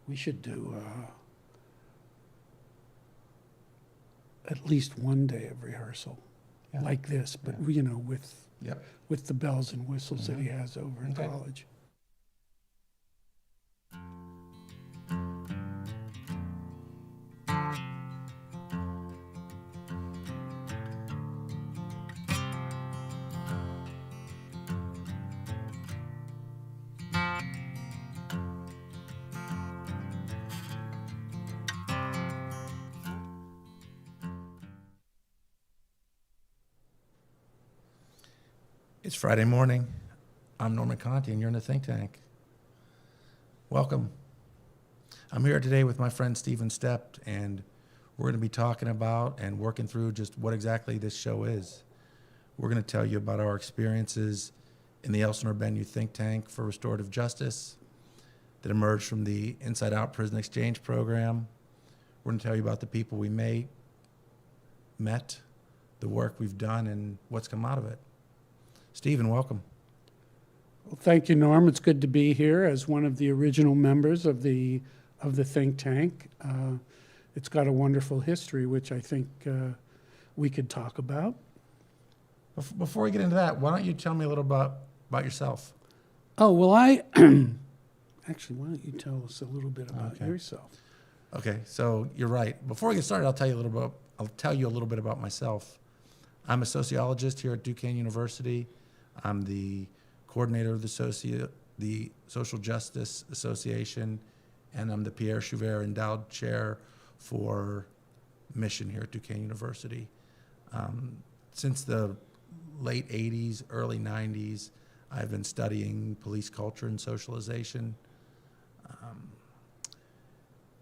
we should do at least one day of rehearsal Yeah. like this, but Yeah. you know, with Yep. the bells and whistles that he has over in Okay. college. It's Friday morning. I'm Norman Conti, and you're in the think tank. Welcome. I'm here today with my friend Stephen Stept, and we're going to be talking about and working through just what exactly this show is. We're going to tell you about our experiences in the Elsinore Bennu think tank for restorative justice that emerged from the Inside Out Prison Exchange program. We're going to tell you about the people we met, the work we've done, and what's come out of it. Stephen, welcome. Well, thank you, Norm. It's good to be here as one of the original members of the think tank. It's got a wonderful history, which I think we could talk about. Before we get into that, why don't you tell me a little about yourself? Oh, well, actually, why don't you tell us a little bit about Okay. yourself? Okay, so you're right. Before we get started, I'll tell you a little bit about myself. I'm a sociologist here at Duquesne University. I'm the coordinator of the Social Justice Association, and I'm the Pierre Chouvert Endowed Chair for Mission here at Duquesne University. Since the late 80s, early 90s, I've been studying police culture and socialization.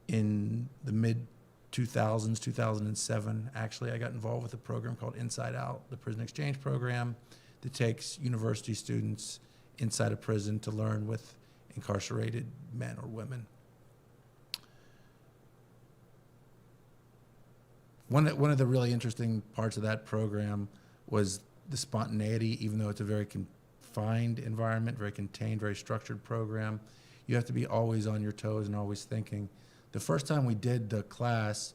In the mid-2000s, 2007, actually, I got involved with a program called Inside Out, the prison exchange program that takes university students inside a prison to learn with incarcerated men or women. One of the really interesting parts of that program was the spontaneity. Even though it's a very confined environment, very contained, very structured program, you have to be always on your toes and always thinking. The first time we did the class,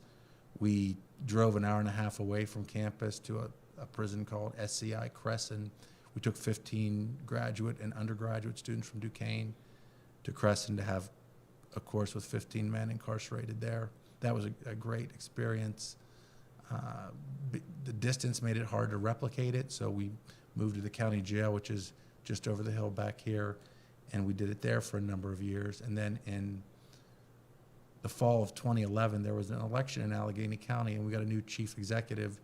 we drove an hour and a half away from campus to a prison called SCI Crescent. We took 15 graduate and undergraduate students from Duquesne to Crescent to have a course with 15 men incarcerated there. That was a great experience. The distance made it hard to replicate it, so we moved to the county jail, which is just over the hill back here, and we did it there for a number of years. And then in the fall of 2011, there was an election in Allegheny County, and we got a new chief executive,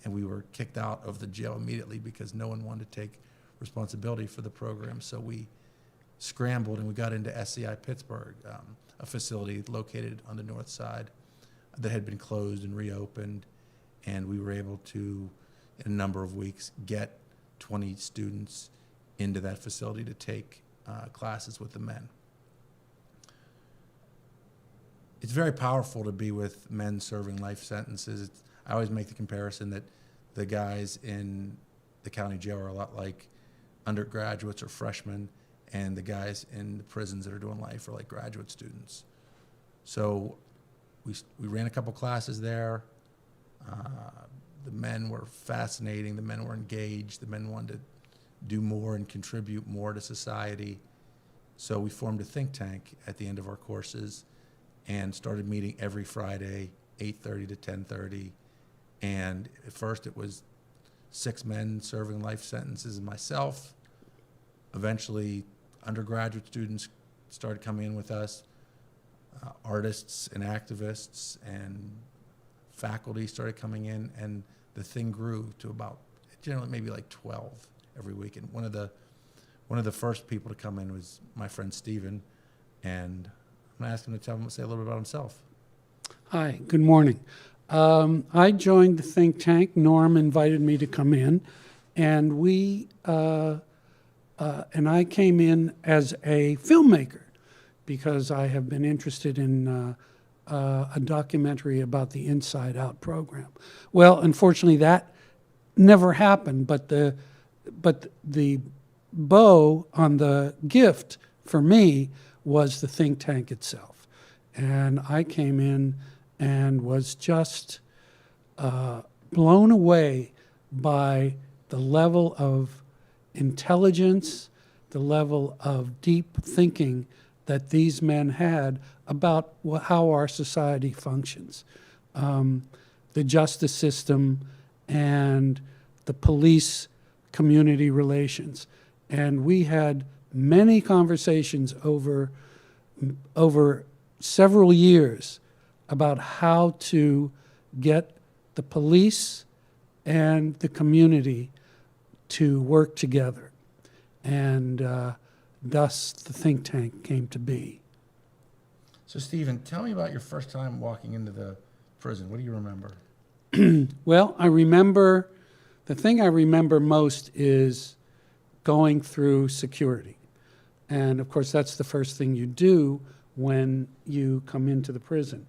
and we were kicked out of the jail immediately because no one wanted to take responsibility for the program. So we scrambled, and we got into SCI Pittsburgh, a facility located on the north side that had been closed and reopened, and we were able to, in a number of weeks, get 20 students into that facility to take classes with the men. It's very powerful to be with men serving life sentences. I always make the comparison that the guys in the county jail are a lot like undergraduates or freshmen, and the guys in the prisons that are doing life are like graduate students. So we ran a couple classes there. The men were fascinating. The men were engaged. The men wanted to do more and contribute more to society. So we formed a think tank at the end of our courses and started meeting every Friday, 8:30 to 10:30. And at first it was 6 men serving life sentences and myself. Eventually, undergraduate students started coming in with us. Artists and activists and faculty started coming in, and the thing grew to about generally maybe like 12 every week. And one of the first people to come in was my friend Stephen, and I'm going to ask him to say a little bit about himself. Hi, good morning. I joined the think tank. Norm invited me to come in, and I came in as a filmmaker because I have been interested in a documentary about the Inside Out program. Well, unfortunately, that never happened, but the bow on the gift for me was the think tank itself. And I came in and was just blown away by the level of intelligence, the level of deep thinking that these men had about how our society functions. The justice system and the police community relations. And we had many conversations over several years about how to get the police and the community to work together. And thus the think tank came to be. So, Stephen, tell me about your first time walking into the prison. What do you remember? Well, the thing I remember most is going through security. And of course, that's the first thing you do when you come into the prison.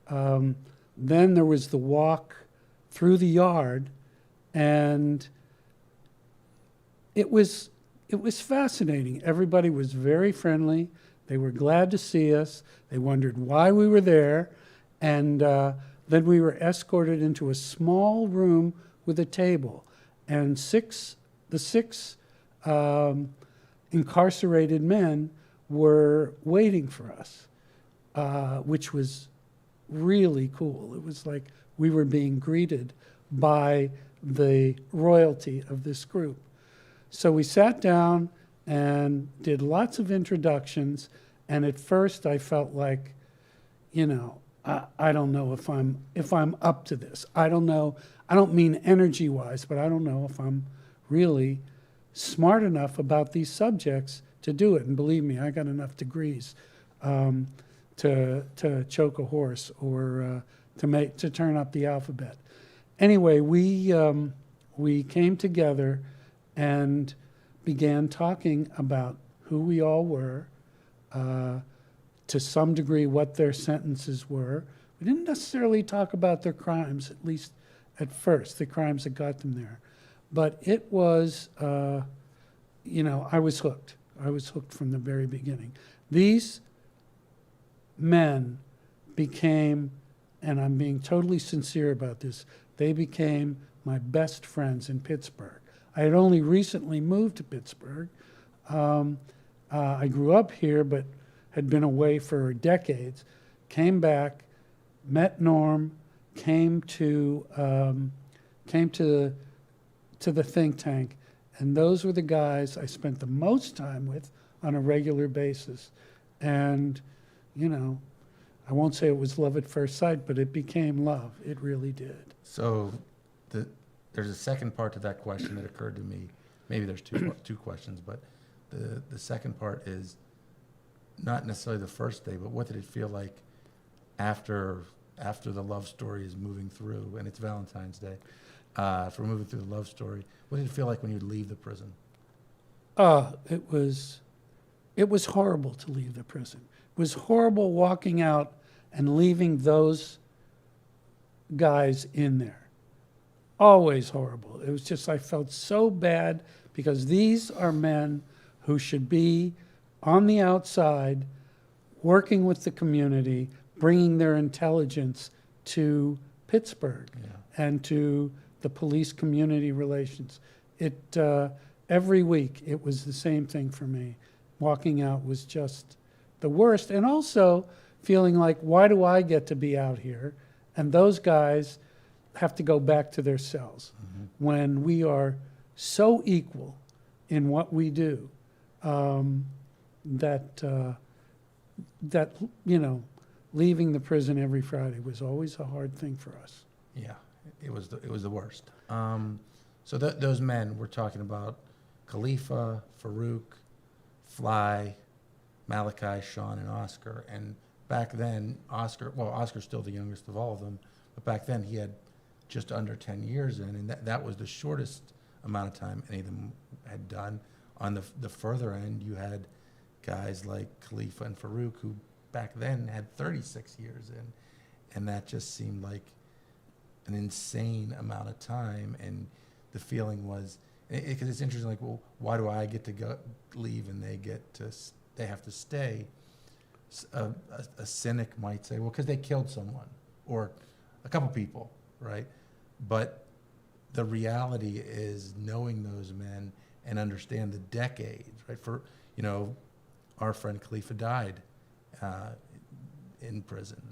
Then there was the walk through the yard, and it was fascinating. Everybody was very friendly. They were glad to see us. They wondered why we were there. And then we were escorted into a small room with a table. And the six incarcerated men were waiting for us, which was really cool. It was like we were being greeted by the royalty of this group. So we sat down and did lots of introductions, and at first I felt like, I don't know if I'm up to this. I don't know. I don't mean energy-wise, but I don't know if I'm really smart enough about these subjects to do it. And believe me, I got enough degrees to choke a horse or to turn up the alphabet. Anyway, we came together and began talking about who we all were, to some degree what their sentences were. We didn't necessarily talk about their crimes, at least at first, the crimes that got them there. But it was, I was hooked. I was hooked from the very beginning. These men became, and I'm being totally sincere about this, they became my best friends in Pittsburgh. I had only recently moved to Pittsburgh. I grew up here, but had been away for decades. Came back, met Norm, came to the think tank, and those were the guys I spent the most time with on a regular basis. And, I won't say it was love at first sight, but it became love. It really did. So there's a second part to that question that occurred to me. Maybe there's two questions, but the second part is not necessarily the first day, but what did it feel like after the love story is moving through, and it's Valentine's Day, for moving through the love story? What did it feel like when you leave the prison? It was horrible to leave the prison. It was horrible walking out and leaving those guys in there. Always horrible. It was just, I felt so bad because these are men who should be on the outside, working with the community, bringing their intelligence to Pittsburgh and to the police community relations. Every week it was the same thing for me. Walking out was just the worst. And also feeling like, why do I get to be out here? And those guys have to go back to their cells when we are so equal in what we do that leaving the prison every Friday was always a hard thing for us. Yeah, it was the worst. So those men, we're talking about Khalifa, Farouk, Fly, Malachi, Sean, and Oscar. And back then, Oscar's still the youngest of all of them, but back then he had just under 10 years in, and that was the shortest amount of time any of them had done. On the further end, you had guys like Khalifa and Farouk, who back then had 36 years in, and that just seemed like an insane amount of time. And the feeling was, because it's interesting, like, well, why do I get to leave and they have to stay? a cynic might say, well, because they killed someone or a couple people, right? But the reality is knowing those men and understand the decades, right? For, our friend Khalifa died in prison.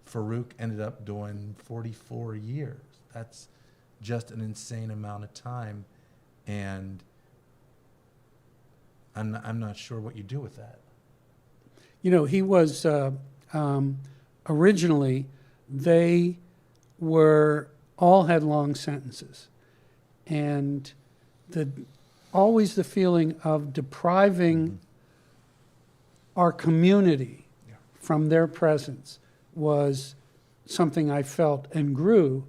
Farouk ended up doing 44 years. That's just an insane amount of time, and I'm not sure what you do with that. He was originally, they were all had long sentences, and always the feeling of depriving our community from their presence was something I felt and grew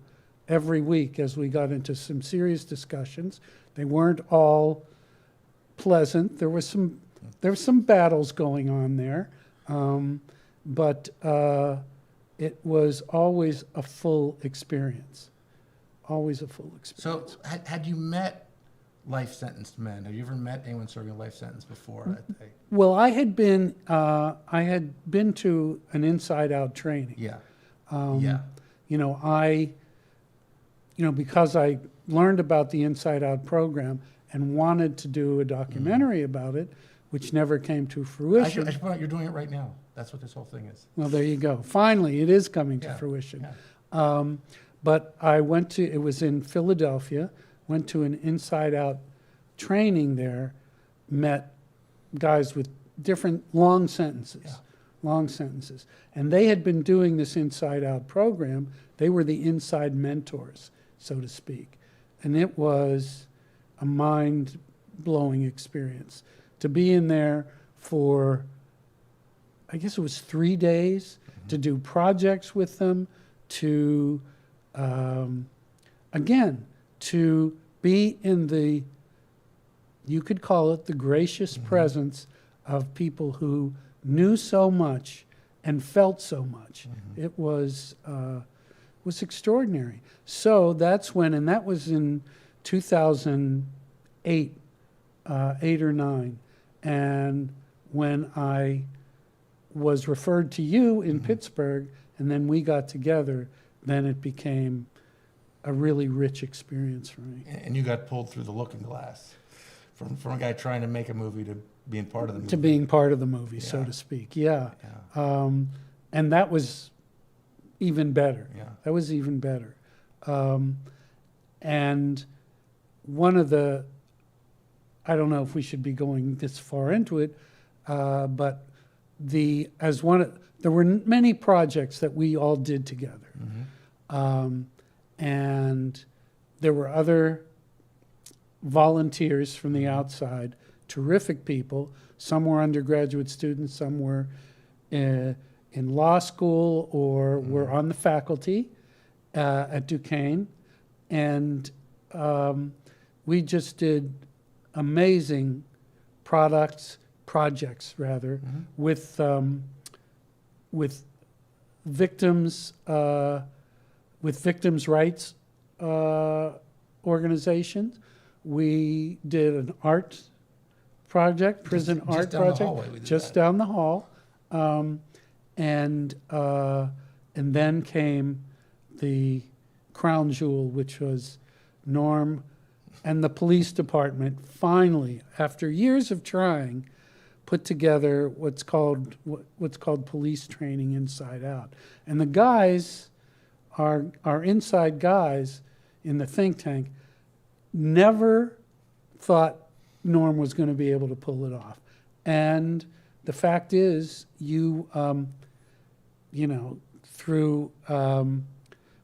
every week as we got into some serious discussions. They weren't all pleasant. There was some battles going on there, but it was always a full experience. Always a full experience. So had you met life sentenced men? Have you ever met anyone serving a life sentence before? Well, I had been to an Inside Out training. Yeah. Because I learned about the Inside Out program and wanted to do a documentary about it, which never came to fruition. I should point out, you're doing it right now. That's what this whole thing is. Well, there you go. Finally, it is coming to fruition. Yeah. But I it was in Philadelphia, went to an Inside Out training there, met guys with different long sentences. And they had been doing this Inside Out program. They were the inside mentors, so to speak. And it was a mind-blowing experience to be in there for, I guess it was 3 days, to do projects with them, to, again, to be in the, you could call it the gracious presence of people who knew so much and felt so much. It was extraordinary. So that's when, and that was in 2008, 8 or 9. And when I was referred to you in Pittsburgh, and then we got together, then it became a really rich experience for me. And you got pulled through the looking glass from a guy trying to make a movie to being part of the movie. To being part of the movie, so to speak. Yeah. And that was even better. Yeah. That was even better. And one of the, I don't know if we should be going this far into it, but there were many projects that we all did together. And there were other volunteers from the outside, terrific people. Some were undergraduate students, some were in law school or were on the faculty at Duquesne. And we just did amazing projects with victims rights organizations. We did an art project, prison art project, just down the hall. And then came the crown jewel, which was Norm and the police department finally, after years of trying, put together what's called police training Inside Out. And the guys, our inside guys in the think tank, never thought Norm was going to be able to pull it off. And the fact is, through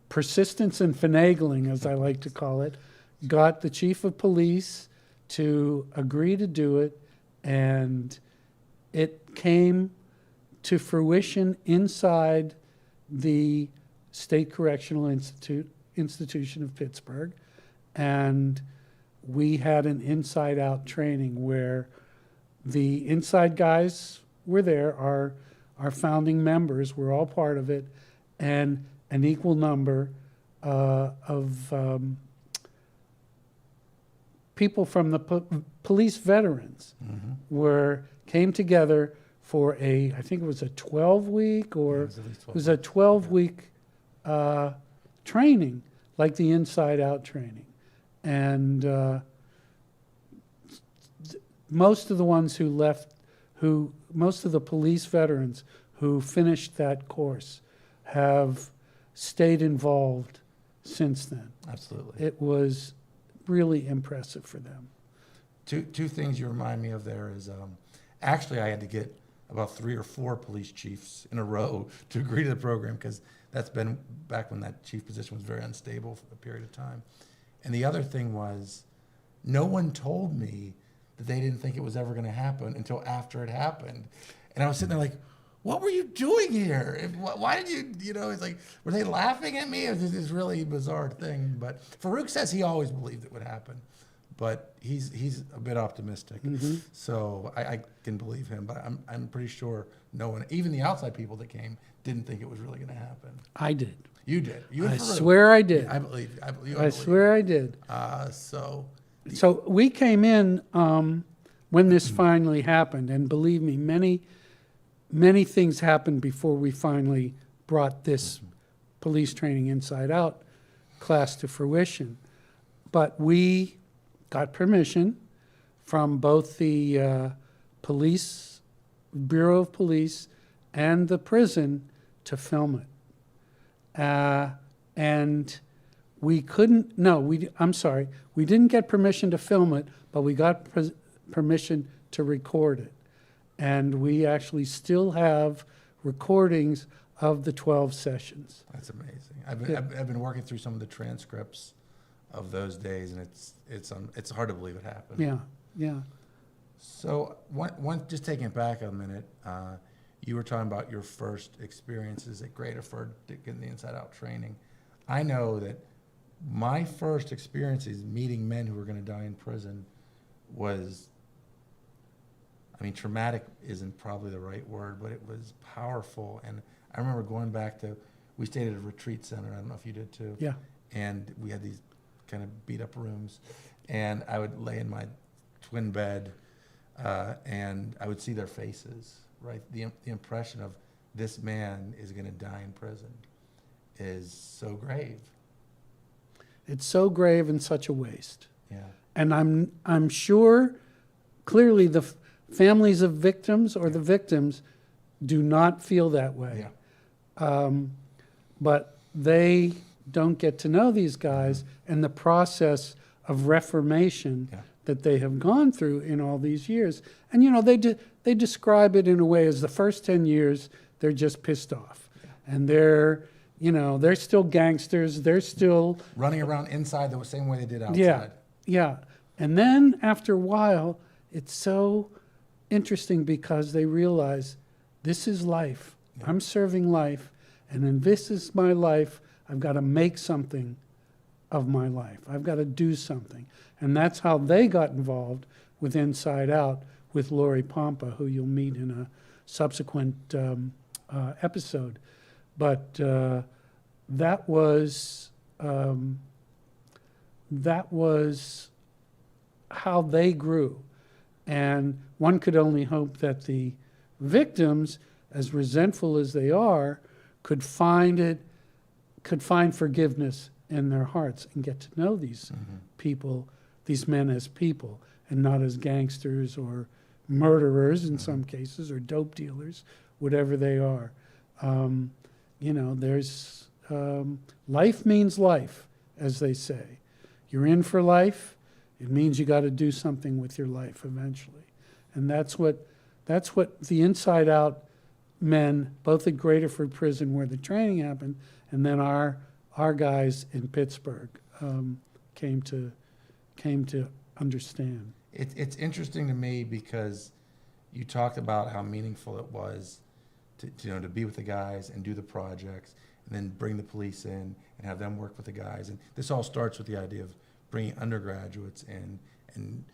persistence and finagling, as I like to call it, got the chief of police to agree to do it, and it came to fruition inside the State Correctional Institution of Pittsburgh, and we had an Inside Out training where the inside guys were there, our founding members were all part of it, and an equal number of people from the police veterans came together for I think it was a 12-week Yeah, or it was at least it was a 12-week training, like the Inside Out training. And most of the ones who left, most of the police veterans who finished that course have stayed involved since then. Absolutely. It was really impressive for them. Two things you remind me of there is, actually I had to get about 3 or 4 police chiefs in a row to agree to the program, because that's been back when that chief position was very unstable for a period of time. And the other thing was, no one told me that they didn't think it was ever going to happen until after it happened. And I was sitting there like, what were you doing here? Why did you, it's like, were they laughing at me? It was this really bizarre thing. But Farouk says he always believed it would happen, but he's a bit optimistic. Mm-hmm. So I can believe him, but I'm pretty sure no one, even the outside people that came, didn't think it was really going to happen. I did. You did. You and I Farouk. swear I did. I believe you. I believe. I swear I did. So So we came in when this finally happened, and believe me, many things happened before we finally brought this police training Inside Out class to fruition. But we got permission from both the Bureau of Police and the prison to film it. And we couldn't, I'm sorry, we didn't get permission to film it, but we got permission to record it. And we actually still have recordings of the 12 sessions. that's amazing. I've been working through some of the transcripts of those days, and it's hard to believe it happened. Yeah, yeah. So just taking it back a minute, you were talking about your first experiences at Gradeford getting the Inside Out training. I know that my first experiences meeting men who were going to die in prison was, traumatic isn't probably the right word, but it was powerful. And I remember going back we stayed at a retreat center. I don't know if you did too. Yeah. And we had these kind of beat up rooms, and I would lay in my twin bed, and I would see their faces, right? The impression of this man is going to die in prison is so grave. It's so grave and such a waste. Yeah. And I'm sure clearly the families of victims or the victims do not feel that way. Yeah. But they don't get to know these guys and the process of reformation that they have gone through in all these years. And, they describe it in a way as the first 10 years, they're just pissed off. Yeah. And they're still gangsters. They're still running around inside the same way they did outside. Yeah. And then after a while, it's so interesting because they realize this is life. Yeah. I'm serving life. And then this is my life. I've got to make something of my life. I've got to do something. And that's how they got involved with Inside Out with Lori Pompa, who you'll meet in a subsequent episode. But that was how they grew. And one could only hope that the victims, as resentful as they are, could find forgiveness in their hearts and get to know these people, these men as people, and not as gangsters or murderers in some cases, or dope dealers, whatever they are. There's life means life, as they say. You're in for life. It means you got to do something with your life eventually, and that's what the Inside Out men, both at Gradeford Prison where the training happened, and then our guys in Pittsburgh came to understand. It's interesting to me because you talked about how meaningful it was to be with the guys and do the projects, and then bring the police in and have them work with the guys. And this all starts with the idea of bringing undergraduates in and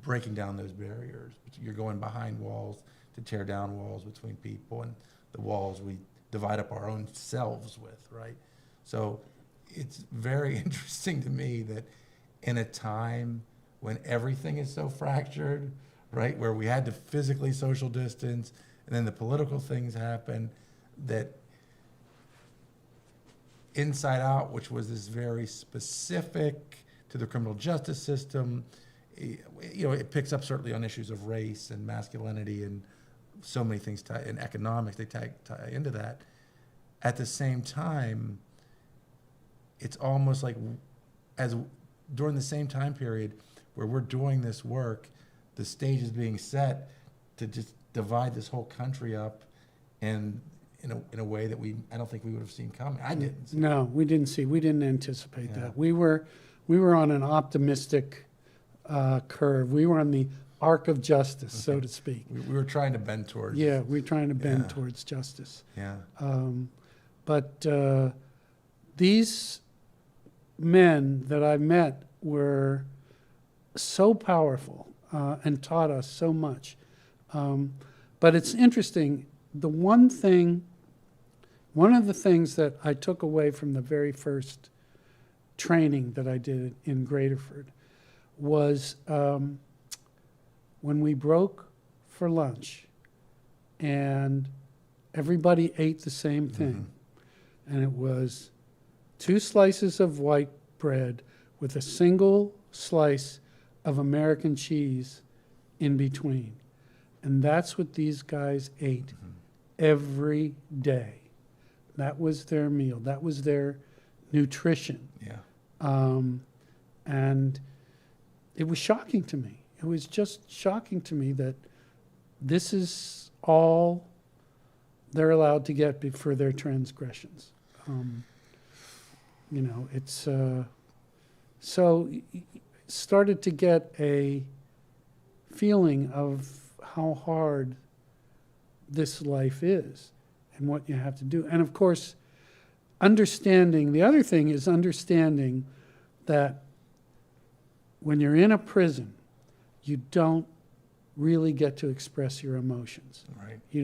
breaking down those barriers. You're going behind walls to tear down walls between people, and the walls we divide up our own selves with, right? So it's very interesting to me that in a time when everything is so fractured, right, where we had to physically social distance, and then the political things happen that Inside Out, which was this very specific to the criminal justice system, it picks up certainly on issues of race and masculinity and so many things in economics, they tie into that. At the same time, it's almost like as during the same time period where we're doing this work, the stage is being set to just divide this whole country up, and in a way that I don't think we would have seen coming. I didn't. No, we didn't anticipate that. We were on an optimistic curve. We were on the arc of justice, so to speak. We were trying to bend towards. Yeah, we were trying to bend towards justice. Yeah. But these men that I met were so powerful and taught us so much. But it's interesting. One of the things that I took away from the very first training that I did in Graterford was when we broke for lunch and everybody ate the same thing. And it was 2 slices of white bread with a single slice of American cheese in between. And that's what these guys ate every day. That was their meal. That was their nutrition. Yeah. And it was shocking to me. It was just shocking to me that this is all they're allowed to get for their transgressions. It's so started to get a feeling of how hard this life is and what you have to do. And of course, the other thing is understanding that when you're in a prison, you don't really get to express your emotions. Right. You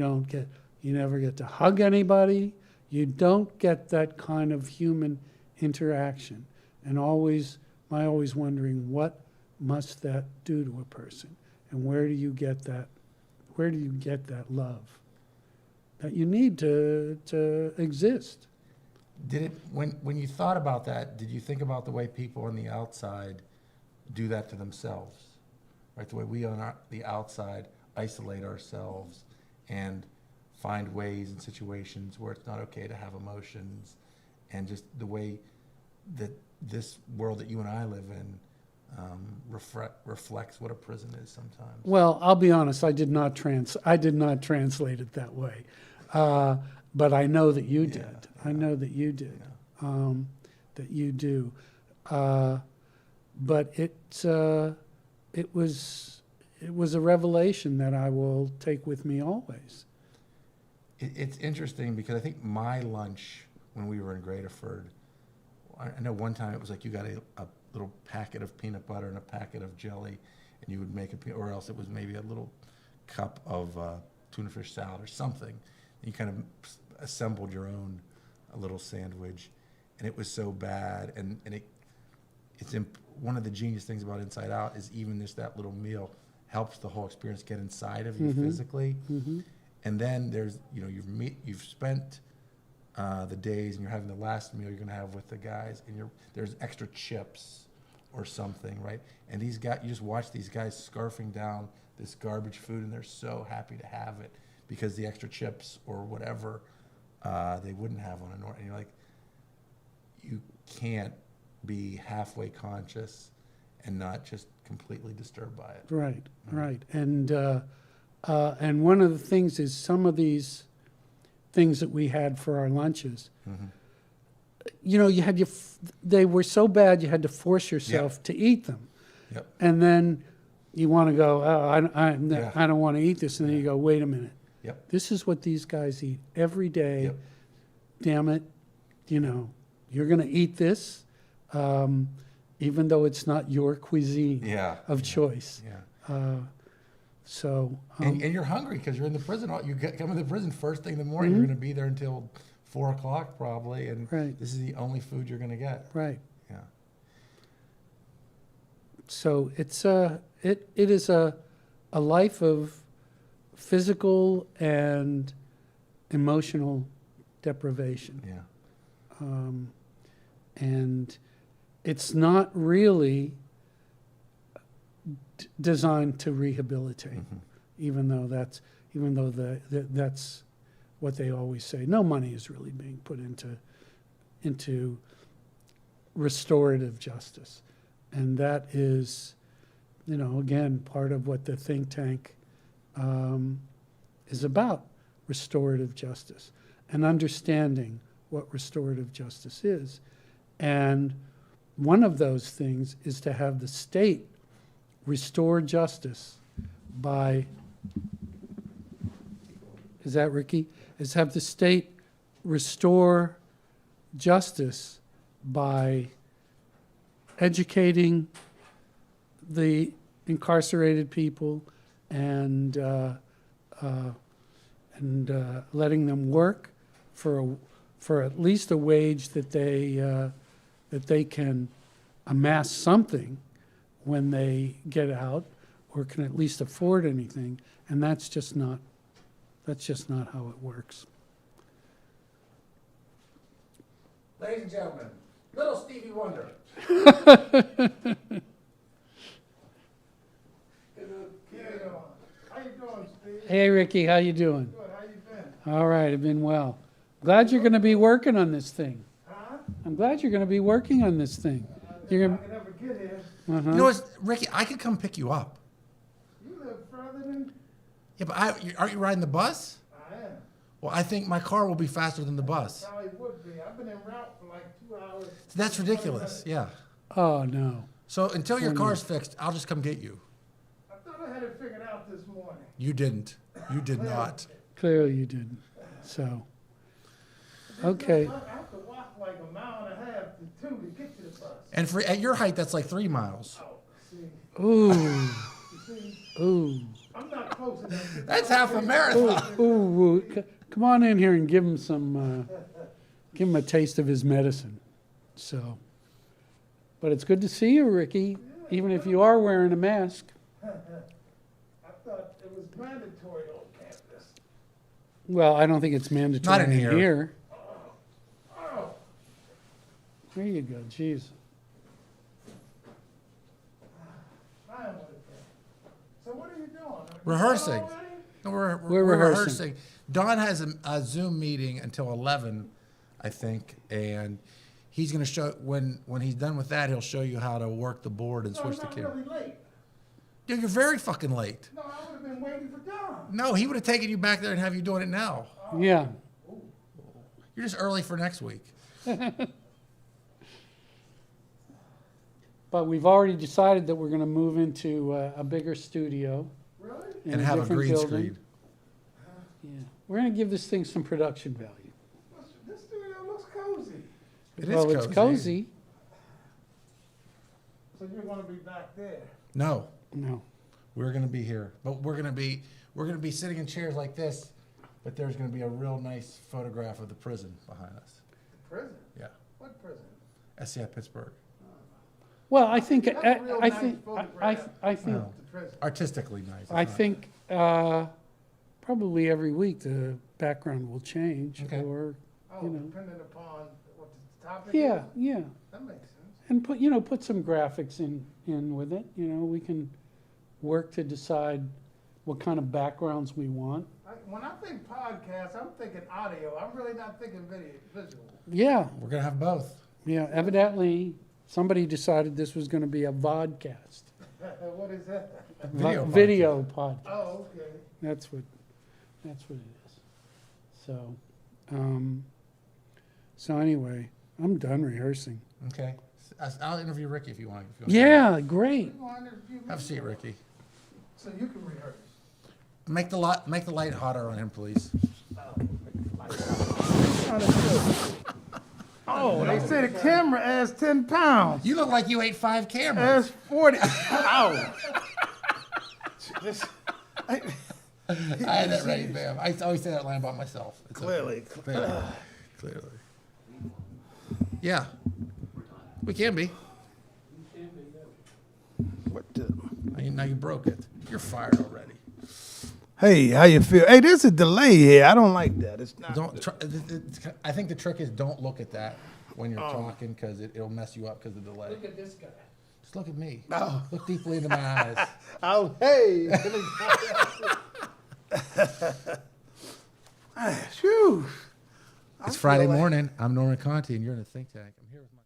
never get to hug anybody. You don't get that kind of human interaction. And always wondering, what must that do to a person? And where do you get that love that you need to exist? Did it when you thought about that, did you think about the way people on the outside do that to themselves? Right? The way we on the outside isolate ourselves and find ways in situations where it's not okay to have emotions, and just the way that this world that you and I live in reflects what a prison is sometimes. Well, I'll be honest. I did not translate it that way, but I know that you did. I know that you did. That you do. But it was a revelation that I will take with me always. It's interesting because I think my lunch when we were in Graterford, I know one time it was like you got a little packet of peanut butter and a packet of jelly, and you would make or else it was maybe a little cup of tuna fish salad or something. And you kind of assembled your own a little sandwich, and it was so bad. And one of the genius things about Inside Out is even just that little meal helps the whole experience get inside of you physically. And then there's, you've spent the days and you're having the last meal you're going to have with the guys, and there's extra chips or something, right? And these guys, you just watch these guys scarfing down this garbage food, and they're so happy to have it because the extra chips or whatever they wouldn't have on a normal. And you're like, you can't be halfway conscious and not just completely disturbed by it. Right. And one of the things is some of these things that we had for our lunches, they were so bad you had to force yourself to eat them. Yep. And then you want to go, I don't want to eat this. And then you go, wait a minute. Yep. This is what these guys eat every day. Yep. Damn it. You're going to eat this, even though it's not your cuisine of choice. Yeah. And you're hungry because you're in the prison. You come to the prison first thing in the morning. You're going to be there until 4 o'clock probably, and this is the only food you're going to get. Right. Yeah. So it is a life of physical and emotional deprivation. Yeah. And it's not really designed to rehabilitate, even though that's what they always say. No money is really being put into restorative justice, and that is, again, part of what the think tank is about: restorative justice and understanding what restorative justice is. And one of those things is to have the state restore justice by, is that Ricky? Is have the state restore justice by educating the incarcerated people and letting them work for at least a wage that they can amass something when they get out, or can at least afford anything, and that's just not how it works. Ladies and gentlemen, little Stevie Wonder. How you doing, Steve? Hey, Ricky, how you doing? Good. How you been? All right, I've been well. Glad you're going to be working on this thing. Huh? I'm glad you're going to be working on this thing. You're If going I could ever get here. to. You know what, Ricky? I could come pick you up. You live further than Yeah, but aren't you riding the bus? I am. Well, I think my car will be faster than the bus. Probably would be. I've been en route for like 2 hours. That's ridiculous. Yeah. Oh no. So until your car's fixed, I'll just come get you. I thought I had it figured out this morning. You didn't. You did not. Clearly you didn't. So. Okay. I have to walk like a mile and a half to 2 to get to the bus. And at your height, that's like 3 miles. Oh, see. Ooh. You see, Ooh. I'm not close enough to That's half a marathon. Ooh. Come on in here and give him some. Give him a taste of his medicine. So. But it's good to see you, Ricky, even if you are wearing a mask. I thought it was mandatory on campus. Well, I don't think it's mandatory Not in here. Oh, There you go. Jeez. I am with it. So what are you doing? Are you Rehearsing. done already? No, We're rehearsing. Don has a Zoom meeting until 11, I think, and he's going to show when he's done with that, he'll show you how to work the board and So switch I'm the not camera. really late. Dude, you're very fucking late. No, I would have been waiting for Don. No, he would have taken you back there and have you doing it now. Yeah. You're just early for next week. But we've already decided that we're going to move into a bigger studio. Really? In And have a different green building. screen. Yeah. We're going to give this thing some production value. This studio looks cozy. It is Well, it's cozy. So you're going to be back there. No, No. we're going to be here, but we're going to be sitting in chairs like this, but there's going to be a real nice photograph of the prison behind us. The prison? Yeah, What prison? SCI Pittsburgh. Well, I think That's a real I nice think photograph. I think Well, The prison. artistically nice. I It's not- think probably every week the background will change, Okay. or Oh, you know. depending upon what the topic Yeah, is? yeah, That makes sense. and put some graphics in with it. You know, we can work to decide what kind of backgrounds we want. When I think podcast, I'm thinking audio. I'm really not thinking visual. Yeah, We're going to have both. yeah. Evidently, somebody decided this was going to be a vodcast, What is that? Video podcast. Oh, okay. That's what it is. So, so anyway, I'm done rehearsing. Okay. I'll interview Ricky if you want. Yeah, great. You want to interview me? Have a seat, Ricky. So you can rehearse. Make the light hotter on him, please. Oh, they say the camera adds 10 pounds. You look like you ate 5 cameras. Adds 40. Ow. This, I had that ready, bam. I always say that line about myself. It's okay. Clearly. Yeah. We can be. what the? Now you broke it. You're fired already. Hey, how you feel? Hey, there's a delay here. I don't like that. It's not. Don't. I think the trick is don't look at that when you're talking because it'll mess you up because of the delay. Look at this guy. Just look at me. Oh. Look deeply into my eyes. Oh, hey. Phew. It's Friday morning. I'm Norman Conti, and you're in a think tank. I'm here with my.